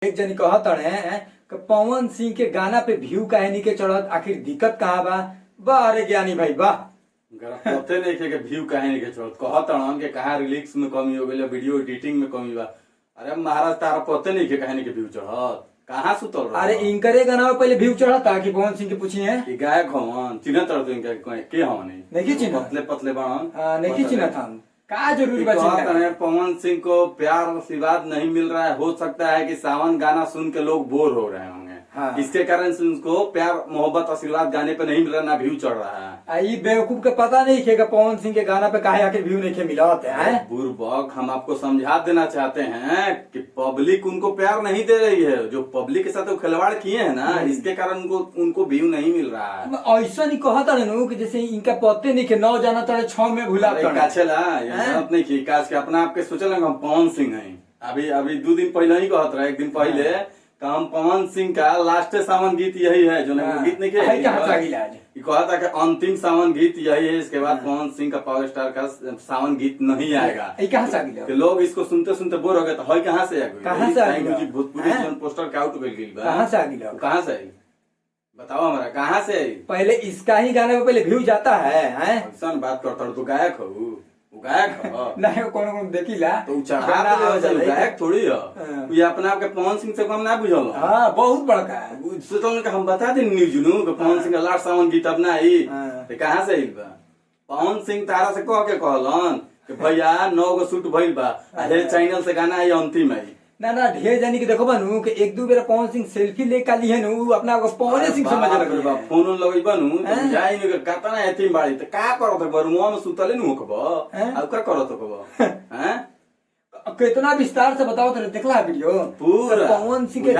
एक जनी कहत है कि पवन सिंह के गाना पे व्यू काहे नहीं के चढ़त, आखिर दिक्कत कहाँ बा? वाह अरे ज्ञानी भाई वाह। पते नहीं के व्यू काहे नहीं के चढ़त, कहत हन के कहा रिलीक्स में कमी हो गई, वीडियो एडिटिंग में कमी बा। अरे महाराज तारा पते नहीं के काहे नहीं के व्यू चढ़त, कहाँ सुतल रह? अरे इनकरे गाना पे पहले व्यू चढ़ता कि पवन सिंह के पूछी है कि गायक हवन चिन्ह तड़ तो इनका के हवन नहीं चिन्ह, पतले पतले बाण नहीं चिन्ह था का जरूरी बा कहत है पवन सिंह को प्यार आशीर्वाद नहीं मिल रहा है। हो सकता है कि सावन गाना सुन के लोग बोर हो रहे होंगे, हाँ। इसके कारण से उनको प्यार मोहब्बत आशीर्वाद गाने पे नहीं मिल रहा, ना व्यू चढ़ रहा है। आई बेवकूफ के पता नहीं खे पवन सिंह के गाना पे काहे आखिर व्यू नहीं खे मिला है। बुरबक हम आपको समझा देना चाहते हैं कि पब्लिक उनको प्यार नहीं दे रही है, जो पब्लिक के साथ वो खिलवाड़ किए हैं ना, इसके कारण उनको व्यू नहीं मिल रहा है। ऐसा नहीं कहता कि जैसे इनका पते नहीं के 9 जाना तड़े 6 में भूला नहीं की काश के अपना आपके सोचल हम पवन सिंह हैं। अभी 2 दिन पहले ही कहत रहे, 1 दिन पहले हम पवन सिंह का लास्ट सावन गीत यही है जो गीत नहीं कहा था कि अंतिम सावन गीत यही है, इसके बाद पवन सिंह का पावर स्टार का सावन गीत नहीं आएगा। कि लोग इसको सुनते सुनते बोर हो गए, तो है कहाँ से भोजपुरी पोस्टर का आउट कहाँ से आई बताओ हमारा, कहाँ से आई? पहले इसका ही गाने पे पहले व्यू जाता है ऐसा बात करता तो गायक हो गायक नहीं कौन देखिला तो गायक थोड़ी है ये अपना आपके पवन सिंह से कम ना बुझल। हाँ बहुत बड़का है। सोचल हम बता दे न्यूज नु कि पवन सिंह का लास्ट सावन गीत अपना आई तो कहाँ से आई बा? पवन सिंह तारा से कह के कहलन कि भैया 9 गो शूट भइल बा, चैनल से गाना आई अंतिम आई ना ढेर जानी के देखो बनू कि 1-2 बेर पवन सिंह सेल्फी ले का लिए नु अपना पवन सिंह समझ लगे बा। फोन लगई बनू जाई नु काता ना एतिम बाड़ी त का करत बरुआ में सुतले नु होकबो अब का करत होकबो हैं? कितना विस्तार से बताओ तो देखला वीडियो पूरा पवन सिंह के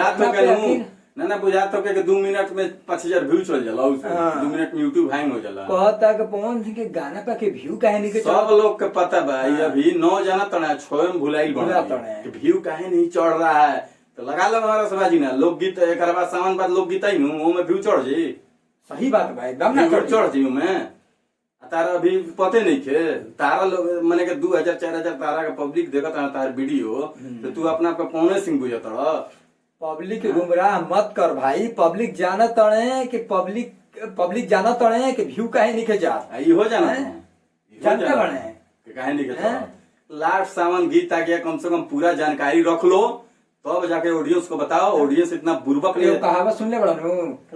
ना बुझात हो के 2 मिनट में 5000 व्यू चल जाला, 2 मिनट में यूट्यूब हैंग हो जाला। कहता कि पवन सिंह के गाना पे के व्यू काहे नहीं के सब लोग के पता बा। ये अभी 9 जना तना 6 में भुलाइल बना कि व्यू काहे नहीं चढ़ रहा है, तो लगा लो हमारा सभाजी ना लोकगीत एक बाद सावन बाद लोकगीत आई नु ओ में व्यू चढ़ जी। सही बात बा एकदम ना चढ़ जी में तारा अभी पते नहीं थे तारा लोग माने के 2000-4000 तारा का पब्लिक देखत है तार वीडियो, तो तू अपना आपका पवन सिंह बुझत रह। पब्लिक गुमराह मत कर भाई, पब्लिक जानत तड़े कि पब्लिक जानत तड़े कि व्यू काहे नहीं के जा ई हो जाना जानते बने कि काहे नहीं के लास्ट सावन गीत आ गया, कम से कम पूरा जानकारी रख लो तब जाके ऑडियंस को बताओ। ऑडियंस इतना बुर्बक नहीं, कहावत सुन ले बड़ा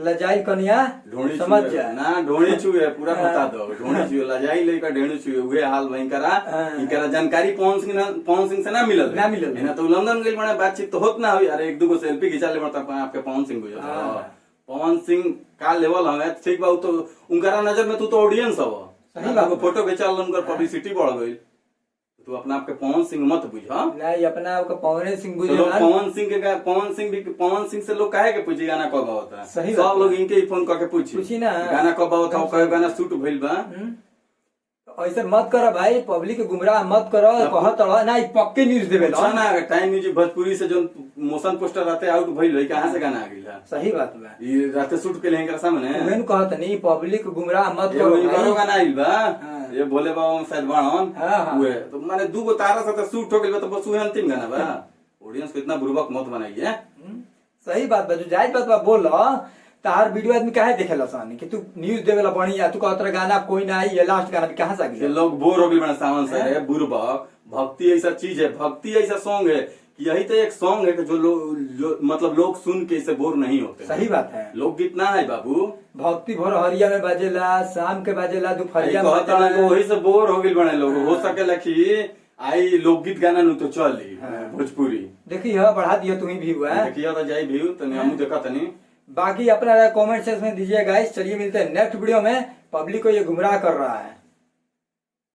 लजाई कनिया ढोणी समझ जा ना ढोणी छुए पूरा बता दो ढोणी छुए लजाई लेकर ढेणी छुए उहे हाल भयंकरा इनकरा जानकारी पवन सिंह से ना मिलल ना तो लंदन गेल बने बातचीत तो होत ना हुई। अरे 1-2 गो सेल्फी खिंचा ले पड़ता आपके पवन सिंह बुझो पवन सिंह का लेवल हवे ठीक बा, तो उनकरा नजर में तू तो ऑडियंस हो सही बात। फोटो खिंचाल उनकर पब्लिसिटी बढ़ गई, तू अपना आपके पवन सिंह मत बुझ नहीं अपना आपका पवन सिंह बुझ। पवन सिंह से लोग काहे के पूछी गाना कब होता है, सही सब लोग इनके ही फोन करके पूछी ना गाना कब होता है, कब गाना शूट भइल बा। ऐसे मत करो भाई, पब्लिक के गुमराह मत करो। कहत ना पक्के न्यूज देवे ना टाइम न्यूज भोजपुरी से जो मोशन पोस्टर रहते आउट भइल है कहां से गाना आ गइल। सही बात बा, ये रात शूट के लेंगे सामने मैंने कहत नहीं पब्लिक गुमराह मत करो। ये गाना आइल बा ये बोले बाबा शायद बाणन हुए तो माने 2 गो तारा से शूट हो गइल तो बस वही अंतिम गाना बा। ऑडियंस को इतना बुर्बक मत बनाइए। सही बात बा, जो जायज बात बा बोल तार वीडियो आदमी काहे देखेला सानी कि तू न्यूज देवेला बढ़िया, तू कहत गाना कोई ना आई ये लास्ट गाना कहां से आ गया। लोग बोर हो गए बना सावन से है बुर्बक। भक्ति ऐसा चीज है, भक्ति ऐसा सॉन्ग है कि यही तो एक सॉन्ग है कि जो मतलब लोग सुन के इससे बोर नहीं होते। सही बात है, लोकगीत ना है बाबू। भक्ति भोर हरिया में बाजेला, शाम के बाजेला, दोपहरिया में बाजेला, वही से बोर हो गए बने लोग। हो सकेला कि आई लोकगीत गाना नु तो चली भोजपुरी देखी बढ़ा दिया तुम्ही भी हुआ देखिए तो जाई व्यू तनी हमहु देखा तनी। बाकी अपना कमेंट सेक्शन में दीजिए गाइस। चलिए मिलते हैं नेक्स्ट वीडियो में। पब्लिक को ये गुमराह कर रहा है।